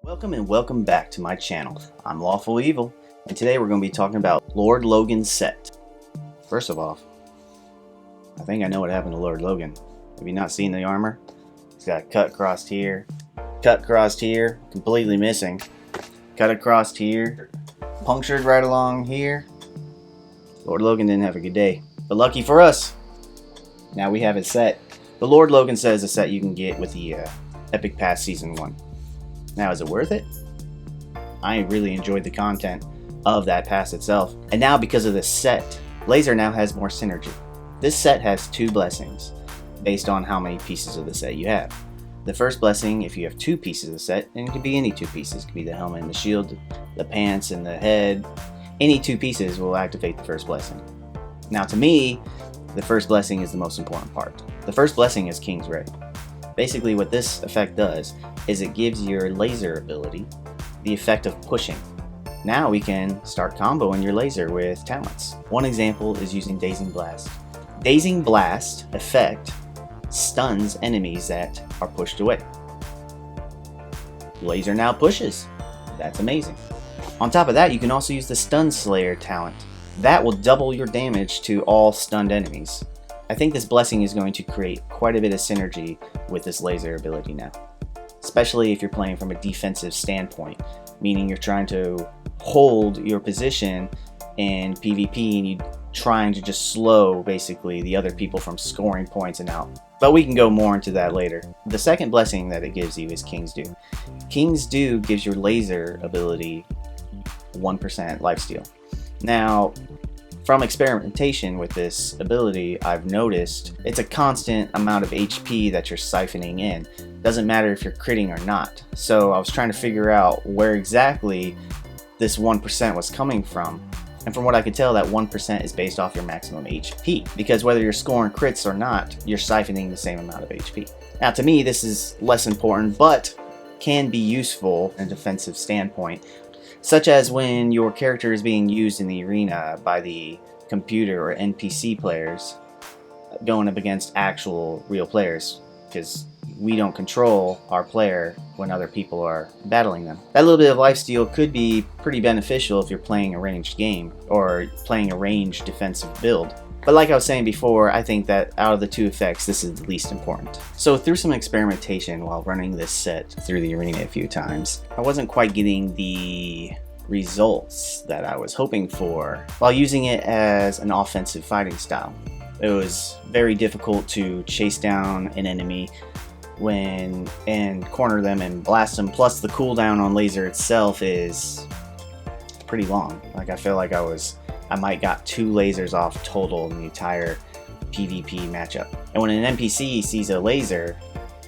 Welcome and welcome back to my channel. I'm Lawful Evil, and today we're going to be talking about Lord Logan's set. First of all, I think I know what happened to Lord Logan. Have you not seen the armor? He's got cut across here, completely missing, cut across here, punctured right along here. Lord Logan didn't have a good day, but lucky for us, now we have it set. The Lord Logan set is a set you can get with the Epic Pass Season 1. Now, is it worth it? I really enjoyed the content of that pass itself. And now, because of this set, Laser now has more synergy. This set has 2 blessings based on how many pieces of the set you have. The first blessing, if you have 2 pieces of the set, and it can be any 2 pieces, it could be the helmet and the shield, the pants and the head. Any 2 pieces will activate the first blessing. Now, to me, the first blessing is the most important part. The first blessing is King's Ray. Basically, what this effect does is it gives your laser ability the effect of pushing. Now we can start comboing your laser with talents. One example is using Dazing Blast. Dazing Blast effect stuns enemies that are pushed away. Laser now pushes. That's amazing. On top of that, you can also use the Stun Slayer talent. That will double your damage to all stunned enemies. I think this blessing is going to create quite a bit of synergy with this laser ability now. Especially if you're playing from a defensive standpoint, meaning you're trying to hold your position in PvP and you're trying to just slow basically the other people from scoring points and out. But we can go more into that later. The second blessing that it gives you is King's Due. King's Due gives your laser ability 1% lifesteal. Now, from experimentation with this ability, I've noticed it's a constant amount of HP that you're siphoning in. Doesn't matter if you're critting or not. So I was trying to figure out where exactly this 1% was coming from. And from what I could tell, that 1% is based off your maximum HP. Because whether you're scoring crits or not, you're siphoning the same amount of HP. Now, to me, this is less important, but can be useful in a defensive standpoint. Such as when your character is being used in the arena by the computer or NPC players going up against actual real players, because we don't control our player when other people are battling them. That little bit of lifesteal could be pretty beneficial if you're playing a ranged game or playing a ranged defensive build. But like I was saying before, I think that out of the 2 effects, this is the least important. So through some experimentation while running this set through the arena a few times, I wasn't quite getting the results that I was hoping for while using it as an offensive fighting style. It was very difficult to chase down an enemy and corner them and blast them. Plus the cooldown on laser itself is pretty long. Like I feel like I might got 2 lasers off total in the entire PvP matchup. And when an NPC sees a laser,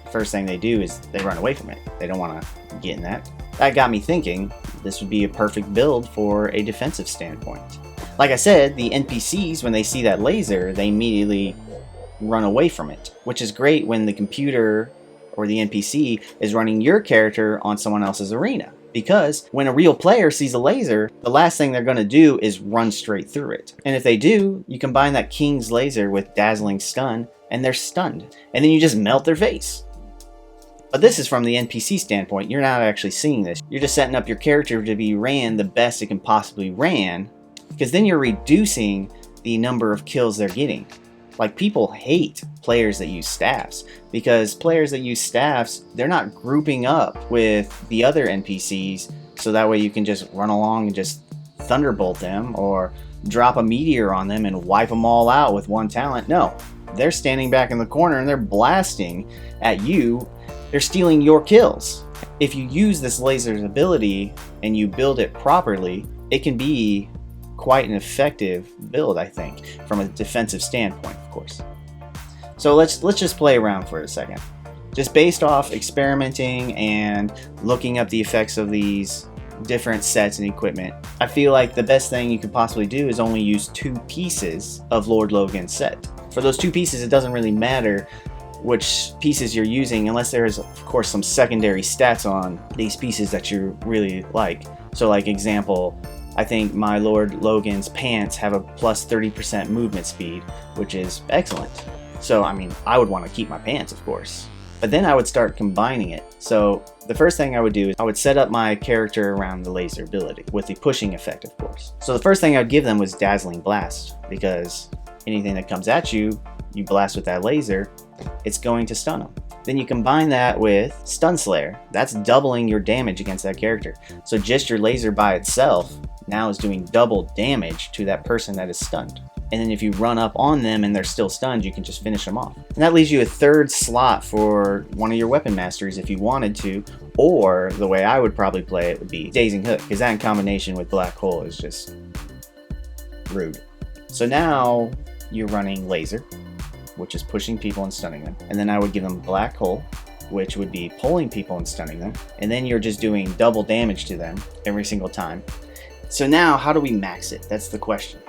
the first thing they do is they run away from it. They don't want to get in that. That got me thinking this would be a perfect build for a defensive standpoint. Like I said, the NPCs, when they see that laser, they immediately run away from it, which is great when the computer or the NPC is running your character on someone else's arena. Because when a real player sees a laser, the last thing they're going to do is run straight through it. And if they do, you combine that King's laser with Dazzling Stun, and they're stunned. And then you just melt their face. But this is from the NPC standpoint. You're not actually seeing this. You're just setting up your character to be ran the best it can possibly ran, because then you're reducing the number of kills they're getting. Like, people hate players that use staffs, because players that use staffs, they're not grouping up with the other NPCs, so that way you can just run along and just thunderbolt them or drop a meteor on them and wipe them all out with one talent. No, they're standing back in the corner and they're blasting at you. They're stealing your kills. If you use this laser's ability and you build it properly, it can be quite an effective build, I think, from a defensive standpoint, of course. So let's just play around for a second. Just based off experimenting and looking up the effects of these different sets and equipment, I feel like the best thing you could possibly do is only use 2 pieces of Lord Logan's set. For those 2 pieces, it doesn't really matter which pieces you're using, unless there's of course some secondary stats on these pieces that you really like. So like example, I think my Lord Logan's pants have a plus 30% movement speed, which is excellent. So I mean, I would want to keep my pants, of course. But then I would start combining it. So the first thing I would do is I would set up my character around the laser ability with the pushing effect, of course. So the first thing I'd give them was Dazzling Blast, because anything that comes at you, you blast with that laser, it's going to stun them. Then you combine that with Stun Slayer. That's doubling your damage against that character. So just your laser by itself now is doing double damage to that person that is stunned. And then if you run up on them and they're still stunned, you can just finish them off. And that leaves you a third slot for one of your weapon masteries if you wanted to, or the way I would probably play it would be Dazing Hook, because that in combination with Black Hole is just rude. So now you're running Laser, which is pushing people and stunning them. And then I would give them Black Hole, which would be pulling people and stunning them. And then you're just doing double damage to them every single time. So now, how do we max it? That's the question.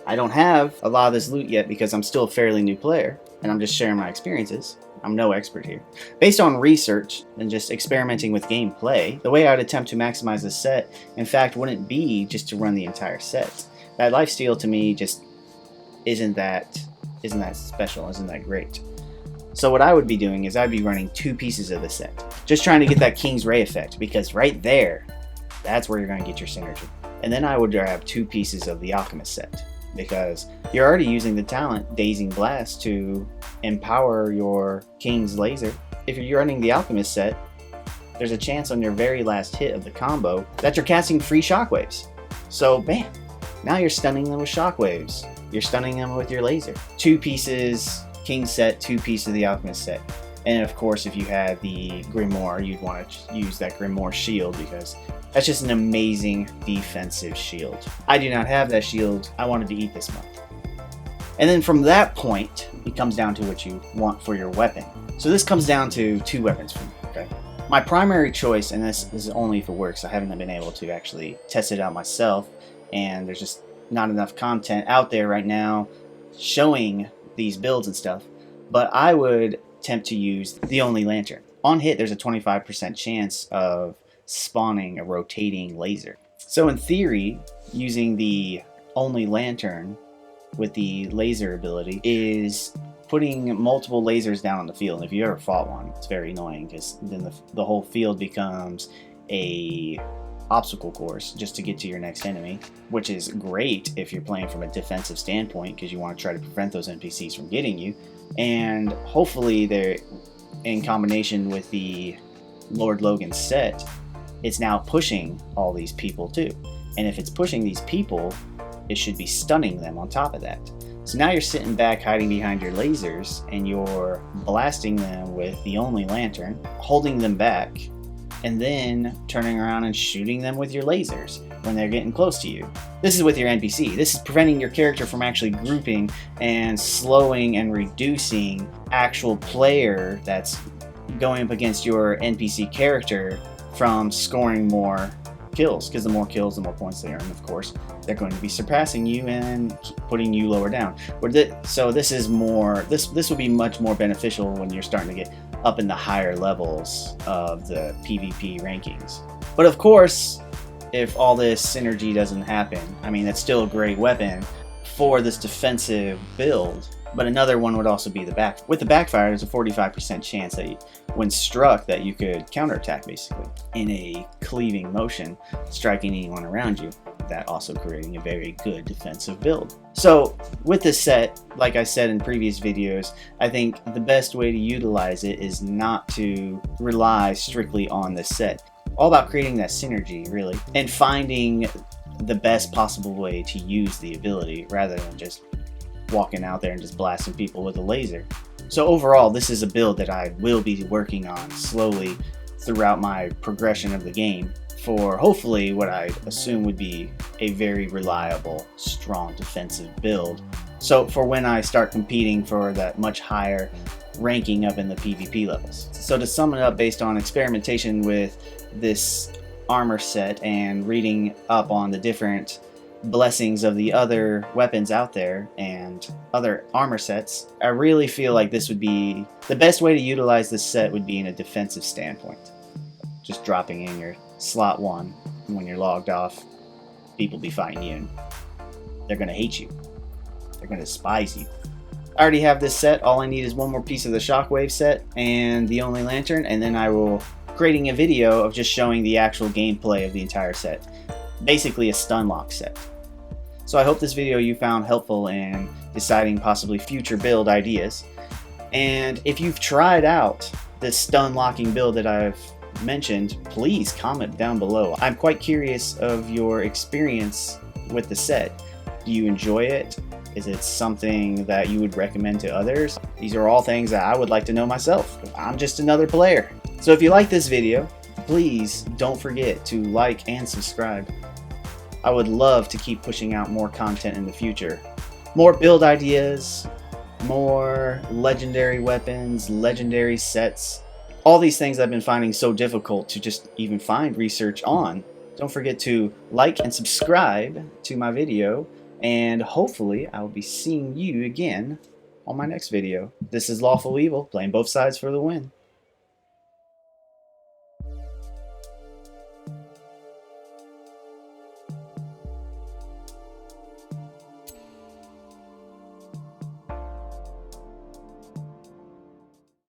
I don't have a lot of this loot yet because I'm still a fairly new player, and I'm just sharing my experiences. I'm no expert here. Based on research and just experimenting with gameplay, the way I would attempt to maximize this set, in fact, wouldn't be just to run the entire set. That lifesteal to me just isn't that special, isn't that great. So what I would be doing is I'd be running 2 pieces of the set. Just trying to get that King's Ray effect, because right there, that's where you're going to get your synergy. And then I would have 2 pieces of the Alchemist set, because you're already using the talent Dazing Blast to empower your King's Laser. If you're running the Alchemist set, there's a chance on your very last hit of the combo that you're casting free shockwaves. So bam, now you're stunning them with shockwaves. You're stunning them with your laser. 2 pieces King set, 2 pieces of the Alchemist set. And of course, if you had the Grimoire, you'd want to use that Grimoire shield, because that's just an amazing defensive shield. I do not have that shield. I wanted to eat this month. And then from that point, it comes down to what you want for your weapon. So this comes down to 2 weapons for me, okay? My primary choice, and this is only if it works, I haven't been able to actually test it out myself, and there's just not enough content out there right now showing these builds and stuff, but I would attempt to use the Only Lantern. On hit, there's a 25% chance of spawning a rotating laser. So in theory, using the Only Lantern with the laser ability is putting multiple lasers down on the field. And if you ever fought one, it's very annoying, because then the whole field becomes a obstacle course just to get to your next enemy, which is great if you're playing from a defensive standpoint, because you want to try to prevent those NPCs from getting you. And hopefully they're in combination with the Lord Logan set, it's now pushing all these people too. And if it's pushing these people, it should be stunning them on top of that. So now you're sitting back hiding behind your lasers, and you're blasting them with the Only Lantern, holding them back, and then turning around and shooting them with your lasers when they're getting close to you. This is with your NPC. This is preventing your character from actually grouping and slowing and reducing actual player that's going up against your NPC character from scoring more kills, because the more kills, the more points they earn, of course. They're going to be surpassing you and putting you lower down. So this is more, this will be much more beneficial when you're starting to get up in the higher levels of the PvP rankings. But of course, if all this synergy doesn't happen, I mean, it's still a great weapon for this defensive build. But another one would also be the back. With the backfire, there's a 45% chance that when struck that you could counterattack, basically, in a cleaving motion, striking anyone around you. That also creating a very good defensive build. So with this set, like I said in previous videos, I think the best way to utilize it is not to rely strictly on this set. All about creating that synergy, really, and finding the best possible way to use the ability rather than just walking out there and just blasting people with a laser. So overall, this is a build that I will be working on slowly throughout my progression of the game for hopefully what I assume would be a very reliable, strong defensive build. So for when I start competing for that much higher ranking up in the PvP levels. So to sum it up, based on experimentation with this armor set and reading up on the different blessings of the other weapons out there and other armor sets, I really feel like this would be the best way to utilize this set would be in a defensive standpoint. Just dropping in your slot 1, and when you're logged off, people be fighting you and they're going to hate you. They're going to despise you. I already have this set. All I need is one more piece of the shockwave set and the only lantern, and then I will creating a video of just showing the actual gameplay of the entire set. Basically a stun lock set. So I hope this video you found helpful in deciding possibly future build ideas. And if you've tried out this stun locking build that I've mentioned, please comment down below. I'm quite curious of your experience with the set. Do you enjoy it? Is it something that you would recommend to others? These are all things that I would like to know myself. I'm just another player. So if you like this video, please don't forget to like and subscribe. I would love to keep pushing out more content in the future. More build ideas, more legendary weapons, legendary sets. All these things I've been finding so difficult to just even find research on. Don't forget to like and subscribe to my video, and hopefully I will be seeing you again on my next video. This is Lawful Evil, playing both sides for the win.